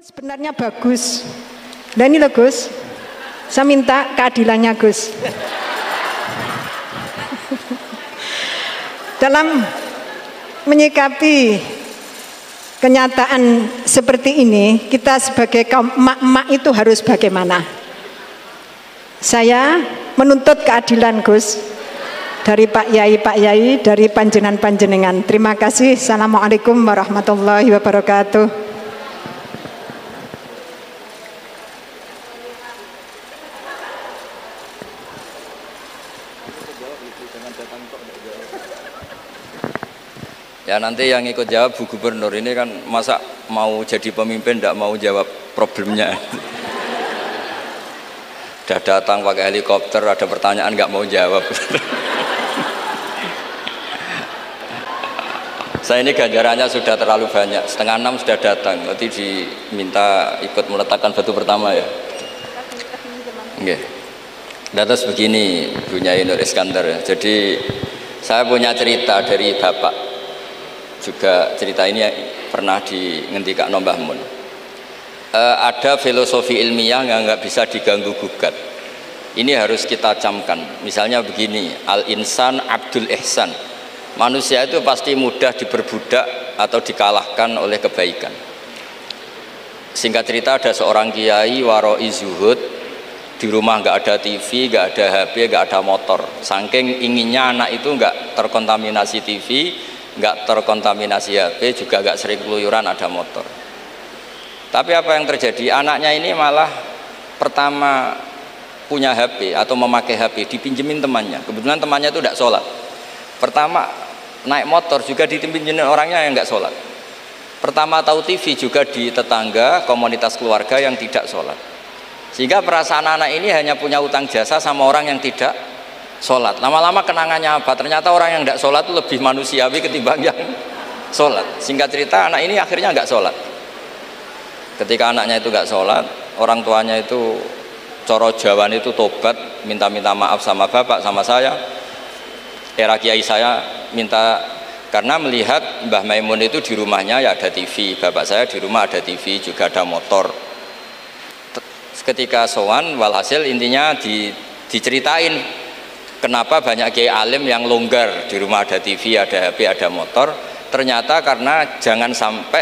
Sebenarnya bagus. Dan ini loh Gus, saya minta keadilannya Gus. Dalam menyikapi kenyataan seperti ini, kita sebagai kaum emak-emak itu harus bagaimana? Saya menuntut keadilan Gus dari Pak Yai, dari panjenengan. Terima kasih. Assalamualaikum warahmatullahi wabarakatuh. Ya nanti yang ikut jawab Bu Gubernur ini kan masa mau jadi pemimpin tidak mau jawab problemnya. Udah datang pakai helikopter, ada pertanyaan nggak mau jawab. Saya ini ganjarannya sudah terlalu banyak, 5:30 sudah datang, nanti diminta ikut meletakkan batu pertama ya. Oke. Terus begini Bu Nyai Nur Iskandar ya. Jadi saya punya cerita dari Bapak. Juga cerita ini pernah ngendikak Mbah Mun. Ada filosofi ilmiah yang nggak bisa diganggu gugat. Ini harus kita camkan. Misalnya begini, al-insan abdul ihsan. Manusia itu pasti mudah diperbudak atau dikalahkan oleh kebaikan. Singkat cerita, ada seorang kiai waroi zuhud, di rumah nggak ada TV, nggak ada HP, nggak ada motor. Saking inginnya anak itu nggak terkontaminasi TV, nggak terkontaminasi HP, juga nggak sering keluyuran ada motor. Tapi apa yang terjadi? Anaknya ini malah pertama punya HP atau memakai HP dipinjemin temannya. Kebetulan temannya itu tidak sholat. Pertama naik motor juga dipinjemin orangnya yang nggak sholat. Pertama tahu TV juga di tetangga, komunitas keluarga yang tidak sholat. Sehingga perasaan anak ini hanya punya utang jasa sama orang yang tidak sholat. Lama-lama kenangannya apa? Ternyata orang yang tidak sholat itu lebih manusiawi ketimbang yang sholat. Singkat cerita anak ini akhirnya nggak sholat. Ketika anaknya itu nggak sholat, orang tuanya itu coro Jawan itu tobat, minta maaf sama bapak, sama saya. Era kiai saya minta, karena melihat Mbah Maimun itu di rumahnya ya ada TV, bapak saya di rumah ada TV, juga ada motor. Ketika sowan, walhasil intinya diceritain kenapa banyak kiai alim yang longgar, di rumah ada TV, ada HP, ada motor. Ternyata karena jangan sampai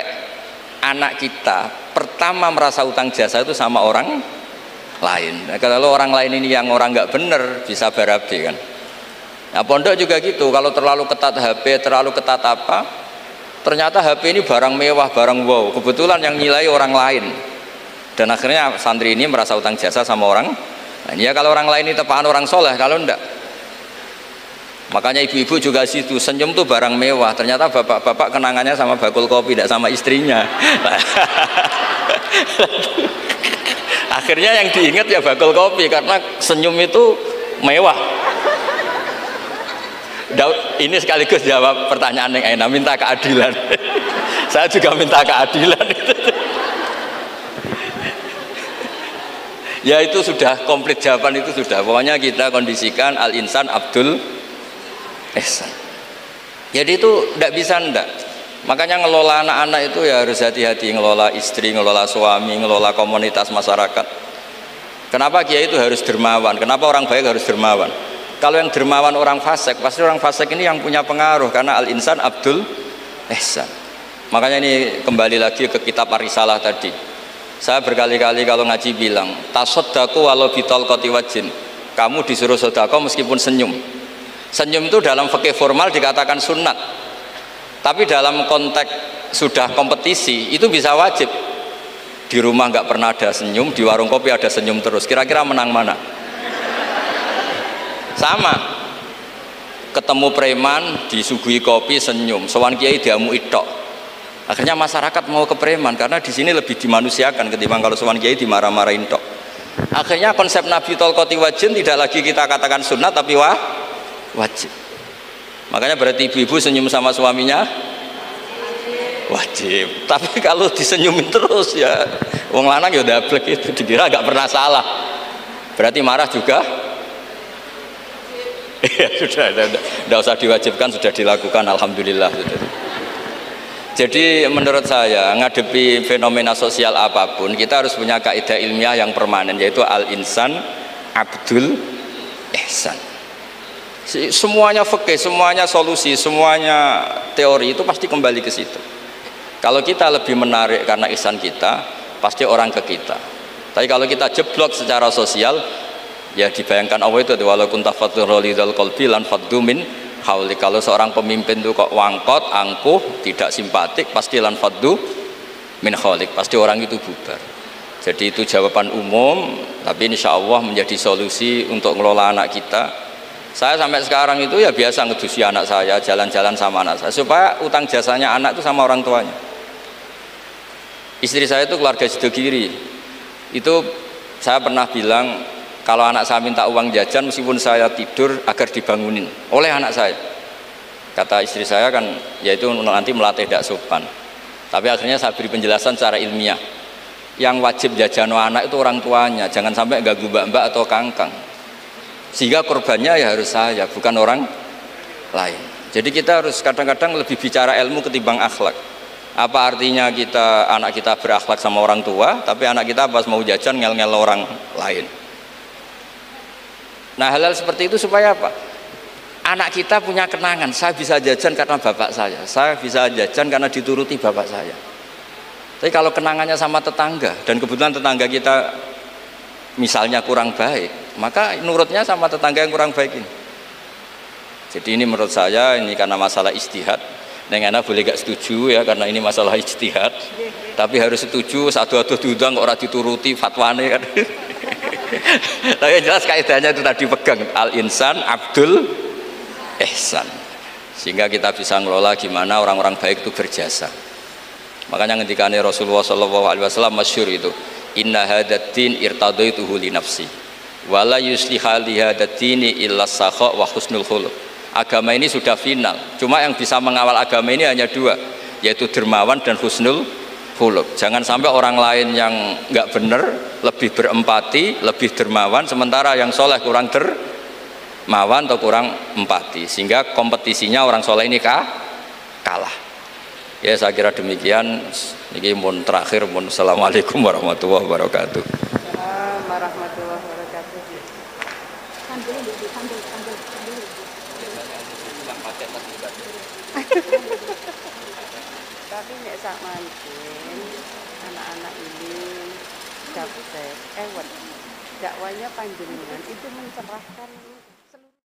anak kita pertama merasa utang jasa itu sama orang lain. Nah, kalau orang lain ini yang orang nggak bener bisa berabe kan. Nah pondok juga gitu, kalau terlalu ketat HP, terlalu ketat apa, ternyata HP ini barang mewah, barang wow, kebetulan yang nilai orang lain. Dan akhirnya santri ini merasa utang jasa sama orang. Nah, ya kalau orang lain ini tepaan orang soleh, kalau enggak. Makanya ibu-ibu juga situ, senyum tuh barang mewah. Ternyata bapak-bapak kenangannya sama bakul kopi, tidak sama istrinya. Akhirnya yang diingat ya bakul kopi, karena senyum itu mewah. Ini sekaligus jawab pertanyaan yang enak, minta keadilan. Saya juga minta keadilan. Ya itu sudah komplit, jawaban itu sudah. Pokoknya kita kondisikan al-insan abdul ihsan. Jadi itu tidak bisa ndak. Makanya ngelola anak-anak itu ya harus hati-hati, ngelola istri, ngelola suami, ngelola komunitas masyarakat. Kenapa kiai itu harus dermawan? Kenapa orang baik harus dermawan? Kalau yang dermawan orang fasik, pasti orang fasik ini yang punya pengaruh, karena al-insan abdul ihsan. Makanya ini kembali lagi ke kitab Ar-Risalah tadi. Saya berkali-kali kalau ngaji bilang, tasodaku walau bitol koti wajin. Kamu disuruh sodako meskipun senyum. Senyum itu dalam fikih formal dikatakan sunnat. Tapi dalam konteks sudah kompetisi itu bisa wajib. Di rumah nggak pernah ada senyum, di warung kopi ada senyum terus. Kira-kira menang mana? Sama. Ketemu preman disuguhi kopi senyum, sowan kiai diamu itok. Akhirnya masyarakat mau ke preman karena di sini lebih dimanusiakan ketimbang kalau sowan kiai dimarah-marahin tok. Akhirnya konsep Nabi Tolkoti Wajin tidak lagi kita katakan sunnah tapi wajib. Makanya berarti ibu-ibu senyum sama suaminya wajib. Tapi kalau disenyumin terus ya wong lanang ya dablek, itu dikira gak pernah salah. Berarti marah juga. Ya sudah, tidak usah diwajibkan, sudah dilakukan, alhamdulillah. Jadi menurut saya ngadepi fenomena sosial apapun kita harus punya kaidah ilmiah yang permanen, yaitu al-insan abdul ihsan. Semuanya fikih, semuanya solusi, semuanya teori itu pasti kembali ke situ. Kalau kita lebih menarik karena ihsan kita, pasti orang ke kita. Tapi kalau kita jeblok secara sosial, ya dibayangkan Allah itu walau kunta fadhur lidal qalbi lan faddu min haulik. Kalau seorang pemimpin itu kok wangkot, angkuh, tidak simpatik, pasti lan faddu min haulik, pasti orang itu bubar. Jadi itu jawaban umum, tapi insya Allah menjadi solusi untuk ngelola anak kita. Saya sampai sekarang itu ya biasa ngedusi anak saya, jalan-jalan sama anak saya, supaya utang jasanya anak itu sama orang tuanya. Istri saya itu keluarga Sidogiri, itu saya pernah bilang kalau anak saya minta uang jajan meskipun saya tidur agar dibangunin oleh anak saya. Kata istri saya kan yaitu nanti melatih tidak sopan. Tapi akhirnya saya beri penjelasan secara ilmiah. Yang wajib jajan anak itu orang tuanya, jangan sampai ganggu mbak-mbak atau kangkang. Sehingga korbannya ya harus saya, bukan orang lain. Jadi kita harus kadang-kadang lebih bicara ilmu ketimbang akhlak. Apa artinya anak kita berakhlak sama orang tua, tapi anak kita pas mau jajan ngel-ngel orang lain. Nah hal-hal seperti itu supaya apa? Anak kita punya kenangan, saya bisa jajan karena bapak saya bisa jajan karena dituruti bapak saya. Tapi kalau kenangannya sama tetangga, dan kebetulan tetangga kita misalnya kurang baik, maka nurutnya sama tetangga yang kurang baik ini. Jadi ini menurut saya ini karena masalah ijtihad. Neng anak boleh gak setuju ya karena ini masalah ijtihad. Tapi harus setuju, satu-satu diundang kok ora dituruti fatwane kan. Tapi jelas kaidahnya itu tadi pegang al-insan abdul ihsan. Sehingga kita bisa ngelola gimana orang-orang baik itu berjasa. Makanya ngendikane Rasulullah SAW masyhur itu, inna hadzal-din irtadaituhu li nafsi wala yusliha li hadzal-dini illa sakha wa husnul khuluq. Agama ini sudah final, cuma yang bisa mengawal agama ini hanya dua, yaitu dermawan dan husnul khuluq. Jangan sampai orang lain yang nggak benar lebih berempati, lebih dermawan, sementara yang soleh kurang dermawan atau kurang empati, sehingga kompetisinya orang soleh ini kalah. Ya saya kira demikian. Ini mohon terakhir, mohon assalamualaikum warahmatullahi wabarakatuh. Warahmatullahi wabarakatuh. Tapi nek sak mancing anak-anak ini dakwanya panjenengan itu mencerahkan